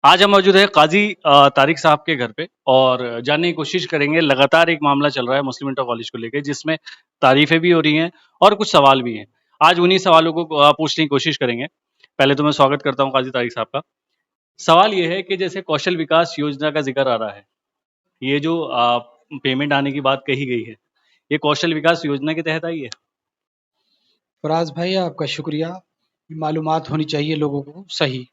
आज हम मौजूद है काजी तारिक साहब के घर पे और जानने की कोशिश करेंगे। लगातार एक मामला चल रहा है मुस्लिम इंटर कॉलेज को लेके, जिसमें तारीफें भी हो रही हैं और कुछ सवाल भी हैं। आज उन्हीं सवालों को पूछने की कोशिश करेंगे। पहले तो मैं स्वागत करता हूं काजी तारिक साहब का। सवाल ये है कि जैसे कौशल विकास योजना का जिक्र आ रहा है, ये जो पेमेंट आने की बात कही गई है, ये कौशल विकास योजना के तहत आई है? फराज भाई, आपका शुक्रिया। मालूमात होनी चाहिए लोगों को सही,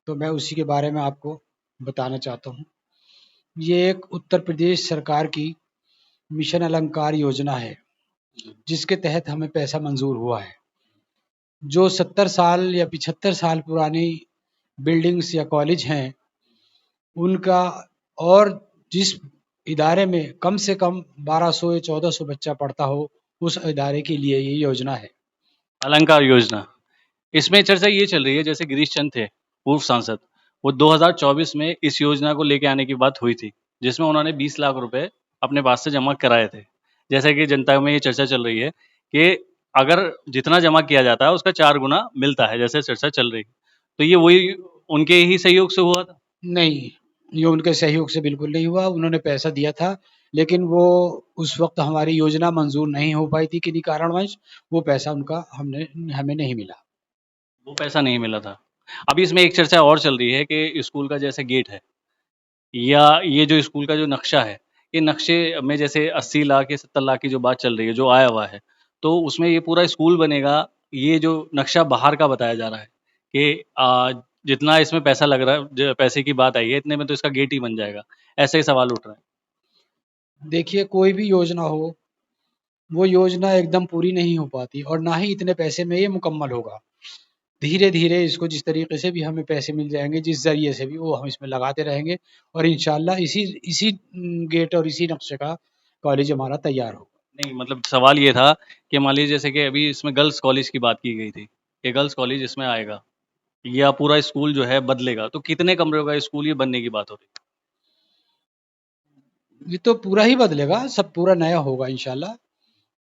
तो मैं उसी के बारे में आपको बताना चाहता हूँ। ये एक उत्तर प्रदेश सरकार की मिशन अलंकार योजना है, जिसके तहत हमें पैसा मंजूर हुआ है। जो 70 साल या 75 साल पुरानी बिल्डिंग्स या कॉलेज हैं, उनका, और जिस इदारे में कम से कम 1200 या 1400 बच्चा पढ़ता हो, उस इदारे के लिए ये योजना है। अलंकार योजना, इसमें चर्चा ये चल रही है जैसे गिरीश चंद थे पूर्व सांसद, वो 2024 में इस योजना को लेके आने की बात हुई थी, जिसमें उन्होंने 20 लाख रुपए अपने पास से जमा कराए थे। जैसे कि जनता में ये चर्चा चल रही है कि अगर जितना जमा किया जाता है उसका 4 गुना मिलता है, जैसे चर्चा चल रही है। तो ये वही उनके ही सहयोग से हुआ था? नहीं, ये उनके सहयोग से बिल्कुल नहीं हुआ। उन्होंने पैसा दिया था, लेकिन वो उस वक़्त हमारी योजना मंज़ूर नहीं हो पाई थी किन्हीं कारणवश, वो पैसा उनका हमें नहीं मिला। वो पैसा नहीं मिला था। अभी इसमें एक चर्चा और चल रही है कि स्कूल का जैसे गेट है, या ये जो स्कूल का जो नक्शा है, ये नक्शे में जैसे 80 लाख या 70 लाख की जो बात चल रही है, जो आया हुआ है, तो उसमें ये पूरा स्कूल बनेगा। ये जो नक्शा बाहर का बताया जा रहा है कि जितना इसमें पैसा लग रहा है, जो पैसे की बात आई है, इतने में तो इसका गेट ही बन जाएगा। ऐसे ही सवाल उठ रहे हैं। देखिए, कोई भी योजना हो, वो योजना एकदम पूरी नहीं हो पाती और ना ही इतने पैसे में ये मुकम्मल होगा। धीरे-धीरे इसको जिस तरीके से भी हमें पैसे मिल जाएँगे, जिस ज़रिए से भी, वो हम इसमें लगाते रहेंगे और इंशाअल्लाह इसी इसी गेट और इसी नक्शे का कॉलेज हमारा तैयार होगा। नहीं, मतलब सवाल ये था कि मान लीजिए जैसे कि अभी इसमें गर्ल्स कॉलेज की बात की गई थी, कि गर्ल्स कॉलेज इसमें आएगा या पूरा स्कूल जो है बदलेगा, तो कितने कमरों का स्कूल ये बनने की बात हो रही है? ये तो पूरा ही बदलेगा, सब पूरा नया होगा इंशाअल्लाह।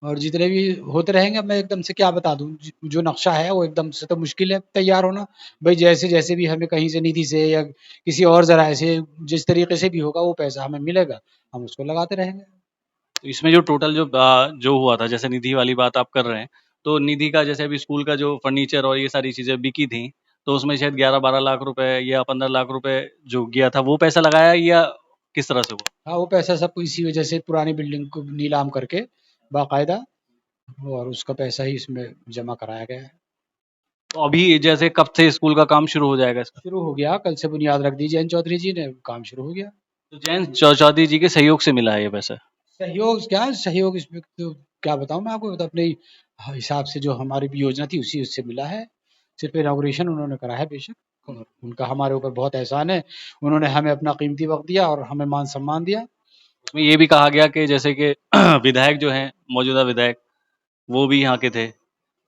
और जितने भी होते रहेंगे, अब मैं एकदम से क्या बता दूँ, जो नक्शा है वो एकदम से तो मुश्किल है तैयार होना। भाई जैसे-जैसे भी हमें कहीं से निधि से या किसी और ज़राए से जिस तरीके से भी होगा वो पैसा हमें मिलेगा, हम उसको लगाते रहेंगे। तो इसमें जो टोटल जो हुआ था, जैसे निधि वाली बात आप कर रहे हैं, तो निधि का जैसे अभी स्कूल का जो फर्नीचर और ये सारी चीज़ें बिकी थी, तो उसमें शायद 11-12 लाख रुपए या 15 लाख रुपए जो गया था, वो पैसा लगाया या किस तरह से हुआ? हाँ, वो पैसा सब इसी वजह से पुरानी बिल्डिंग को नीलाम करके बाकायदा, और उसका पैसा ही इसमें जमा कराया गया है। तो अभी जैसे कब से स्कूल का काम शुरू हो जाएगा इसका? शुरू हो गया, कल से बुनियाद रख दी जयंत चौधरी जी ने, काम शुरू हो गया। तो जयंत चौधरी जी के सहयोग से मिला है ये पैसा? सहयोग क्या सहयोग, इसमें तो क्या बताऊँ मैं आपको, तो अपने हिसाब से जो हमारी भी योजना थी उसी उससे मिला है। सिर्फ इनॉग्रेशन उन्होंने करा है बेशक, और उनका हमारे ऊपर बहुत एहसान है। उन्होंने हमें अपना कीमती वक़्त दिया और हमें मान-सम्मान दिया। उसमें ये भी कहा गया कि जैसे कि विधायक जो हैं, मौजूदा विधायक, वो भी यहाँ के थे।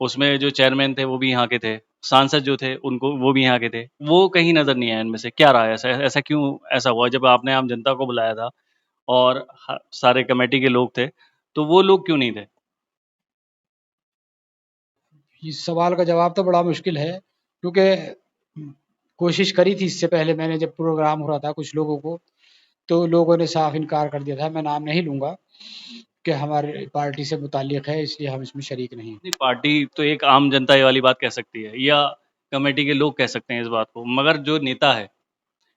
उसमें जो चेयरमैन थे वो भी यहाँ के थे। सांसद जो थे उनको वो भी यहाँ के थे। वो कहीं नज़र नहीं आए इनमें से। क्या रहा है ऐसा? ऐसा क्यों ऐसा हुआ जब आपने आम जनता को बुलाया था और सारे कमेटी के लोग थे, तो वो लोग क्यों नहीं थे? इस सवाल का जवाब तो बड़ा मुश्किल है, क्योंकि कोशिश करी थी इससे पहले, मैंने जब प्रोग्राम हो रहा था कुछ लोगों को, तो लोगों ने साफ इनकार कर दिया था। मैं नाम नहीं लूँगा कि हमारी पार्टी से मुताल्लिक़ है, इसलिए हम इसमें शरीक नहीं हैं। नहीं, पार्टी तो एक आम जनता ये वाली बात कह सकती है, या कमेटी के लोग कह सकते हैं इस बात को, मगर जो नेता है,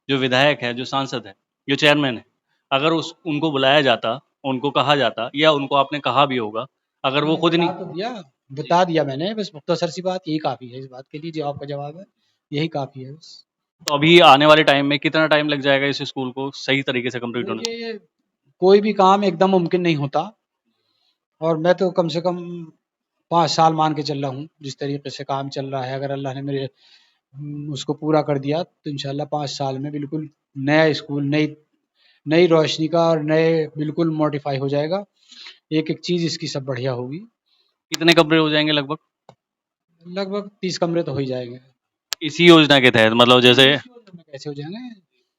जो विधायक है, जो सांसद है, जो चेयरमैन है, अगर उस उनको बुलाया जाता, उनको कहा जाता, या उनको आपने कहा भी होगा, अगर वो मैंने खुद नहीं। बता दिया मैंने, बस मुख्तसर सी बात यही काफ़ी है इस बात के लिए, जो आपका जवाब है, यही काफ़ी है बस। तो अभी आने वाले टाइम में कितना टाइम लग जाएगा इस स्कूल को सही तरीके से कंप्लीट होने में? देखिए, ये कोई भी काम एकदम मुमकिन नहीं होता, और मैं तो कम से कम 5 साल मान के चल रहा हूँ। जिस तरीके से काम चल रहा है, अगर अल्लाह ने मेरे उसको पूरा कर दिया, तो इंशाअल्लाह 5 साल में बिल्कुल नया स्कूल, नई नई रोशनी का, और नए बिल्कुल मॉडिफ़ाई हो जाएगा। एक-एक चीज़ इसकी सब बढ़िया होगी। कितने कमरे हो जाएंगे लगभग लगभग 30 कमरे तो हो ही जाएँगे। इसी योजना के तहत, मतलब नहीं, जैसे इस योजना में कैसे हो जाएँगे?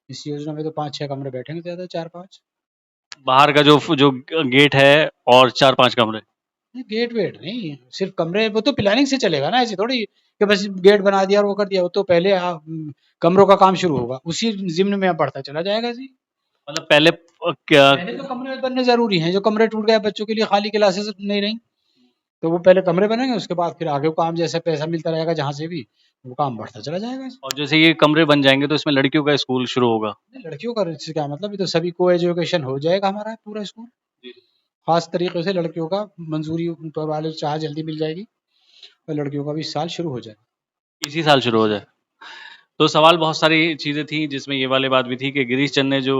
इस योजना में तो 5-6 कमरे बैठेंगे ज़्यादा, 4-5। बाहर का जो गेट है और 4-5 कमरे? नहीं, गेट वेट नहीं, सिर्फ़ कमरे, वो तो प्लानिंग से चलेगा ना, ऐसे थोड़ी कि बस गेट बना दिया और वो कर दिया। वो तो पहले कमरों का काम शुरू होगा, उसी ज़िम्न में बढ़ता चला जाएगा जी। मतलब पहले क्या पहले तो कमरे बनने ज़रूरी हैं, जो कमरे टूट गए बच्चों के लिए, खाली क्लासेस नहीं रहीं, तो वो पहले कमरे बनेंगे, उसके बाद फिर आगे वो काम जैसे पैसा मिलता रहेगा जहाँ से भी, वो काम बढ़ता चला जाएगा। और जैसे ये कमरे बन जाएंगे तो इसमें लड़कियों का स्कूल शुरू होगा? लड़कियों का इससे क्या मतलब, ये तो सभी को एजुकेशन हो जाएगा हमारा पूरा स्कूल। खास तरीके से लड़कियों का मंजूरी ऊपर वाले चाह जल्दी मिल जाएगी और लड़कियों का भी इस साल शुरू हो जाएगा। इसी साल शुरू हो जाए। तो सवाल बहुत सारी चीज़ें थी जिसमें ये वाली बात भी थी कि गिरीश चंद ने जो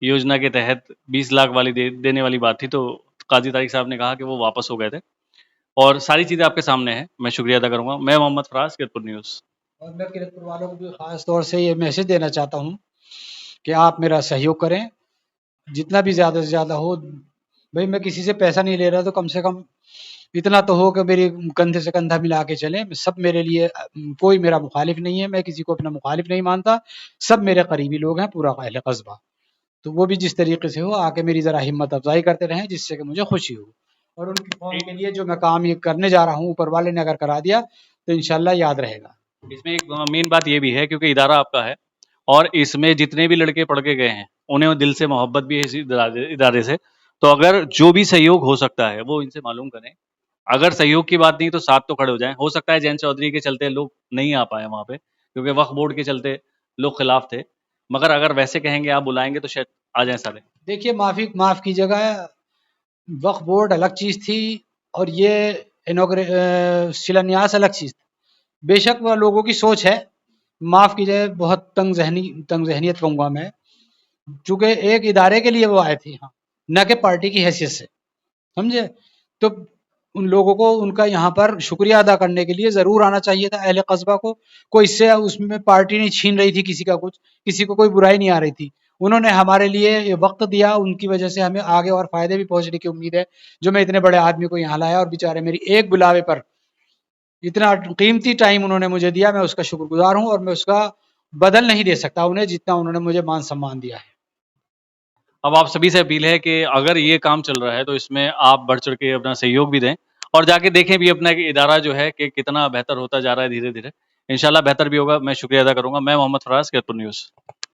योजना के तहत 20 लाख वाली देने वाली बात थी, तो काजी तारिक साहब ने कहा कि वो वापस हो गए थे और सारी चीज़ें आपके सामने हैं। मैं शुक्रिया अदा करूँगा। मैं मोहम्मद फराज, किरतपुर न्यूज़। और मैं किरतपुर वालों को भी खास तौर से ये मैसेज देना चाहता हूँ कि आप मेरा सहयोग करें, जितना भी ज़्यादा से ज़्यादा हो। भाई मैं किसी से पैसा नहीं ले रहा, तो कम से कम इतना तो हो कि मेरे कंधे से कंधा मिला के चलें। सब मेरे लिए कोई मेरा मुखालिफ नहीं है, मैं किसी को अपना मुखालिफ नहीं मानता, सब मेरे करीबी लोग हैं, पूरा अहले कस्बा। तो वो भी जिस तरीके से हो आके मेरी ज़रा हिम्मत अफ़ज़ाई करते रहें, जिससे कि मुझे खुशी हो। और उनकी कौम के लिए जो मैं काम ये करने जा रहा हूँ, ऊपर वाले ने अगर करा दिया तो इंशाल्लाह याद रहेगा। इसमें एक मेन बात ये भी है क्योंकि इदारा आपका है और इसमें जितने भी लड़के पढ़ के गए हैं उन्हें दिल से मोहब्बत भी है इस इदारे से। तो अगर जो भी सहयोग हो सकता है वो इनसे मालूम करें। अगर सहयोग की बात नहीं तो साथ तो खड़े हो जाएं। हो सकता है जैन चौधरी के चलते लोग नहीं आ पाए वहाँ पे क्योंकि वक्फ बोर्ड के चलते लोग खिलाफ थे, मगर अगर वैसे कहेंगे आप बुलाएंगे तो शायद आ जाएं सारे। देखिए, माफ़ कीजिएगा, वक्फ बोर्ड अलग चीज़ थी और ये शिलान्यास अलग चीज़ थी। बेशक वह लोगों की सोच है, माफ़ कीजिए, बहुत तंग जहनीत कहूँगा मैं, चूँकि एक इदारे के लिए वो आए थे यहाँ, न कि पार्टी की हैसियत से, समझे? तो उन लोगों को उनका यहाँ पर शुक्रिया अदा करने के लिए ज़रूर आना चाहिए था, अहले कस्बा को। कोई इससे उसमें पार्टी नहीं छीन रही थी किसी का कुछ, किसी को कोई बुराई नहीं आ रही थी। उन्होंने हमारे लिए ये वक्त दिया, उनकी वजह से हमें आगे और फ़ायदे भी पहुँचने की उम्मीद है, जो मैं इतने बड़े आदमी को यहाँ लाया और बेचारे मेरी एक बुलावे पर इतना कीमती टाइम उन्होंने मुझे दिया। मैं उसका शुक्रगुज़ार हूँ और मैं उसका बदल नहीं दे सकता उन्हें, जितना उन्होंने मुझे मान-सम्मान दिया है। अब आप सभी से अपील है कि अगर ये काम चल रहा है तो इसमें आप बढ़ चढ़ के अपना सहयोग भी दें और जाके देखें भी अपना कि इदारा जो है कि कितना बेहतर होता जा रहा है धीरे धीरे। इंशाल्लाह बेहतर भी होगा। मैं शुक्रिया अदा करूंगा। मैं मोहम्मद फराज, किरतपुर न्यूज़।